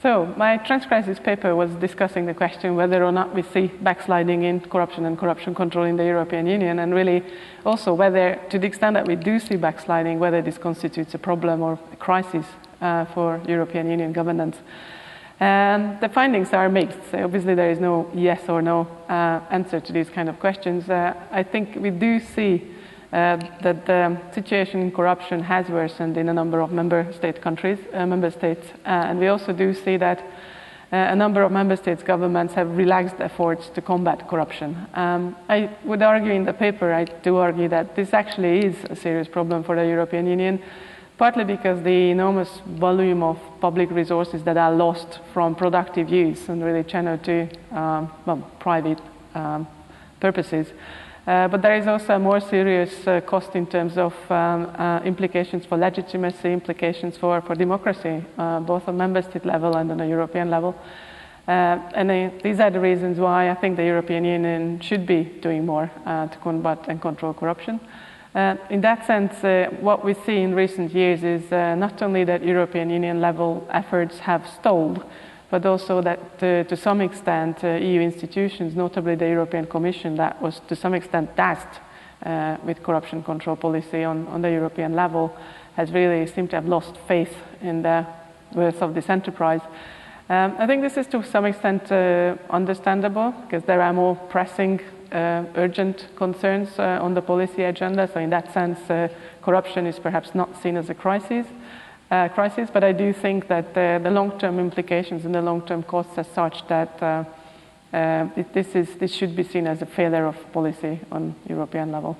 So my TransCrisis paper was discussing the question whether or not we see backsliding in corruption and corruption control in the European Union, and really also whether, to the extent that we do see backsliding, whether this constitutes a problem or a crisis for European Union governance. And the findings are mixed. So obviously there is no yes or no answer to these kind of questions. I think we do see that the situation in corruption has worsened in a number of member states, and we also do see that a number of member states' governments have relaxed efforts to combat corruption. I would argue in the paper, I do argue that this actually is a serious problem for the European Union, partly because the enormous volume of public resources that are lost from productive use and really channeled to private purposes. But there is also a more serious cost in terms of implications for legitimacy, implications for democracy, both on member state level and on a European level. These are the reasons why I think the European Union should be doing more to combat and control corruption. In that sense, what we see in recent years is not only that European Union level efforts have stalled, but also that to some extent EU institutions, notably the European Commission, that was to some extent tasked with corruption control policy on the European level, has really seemed to have lost faith in the worth of this enterprise. I think this is to some extent understandable, because there are more pressing, urgent concerns on the policy agenda. So in that sense, corruption is perhaps not seen as a crisis, but I do think that the long-term implications and the long-term costs are such that this should be seen as a failure of policy on European level.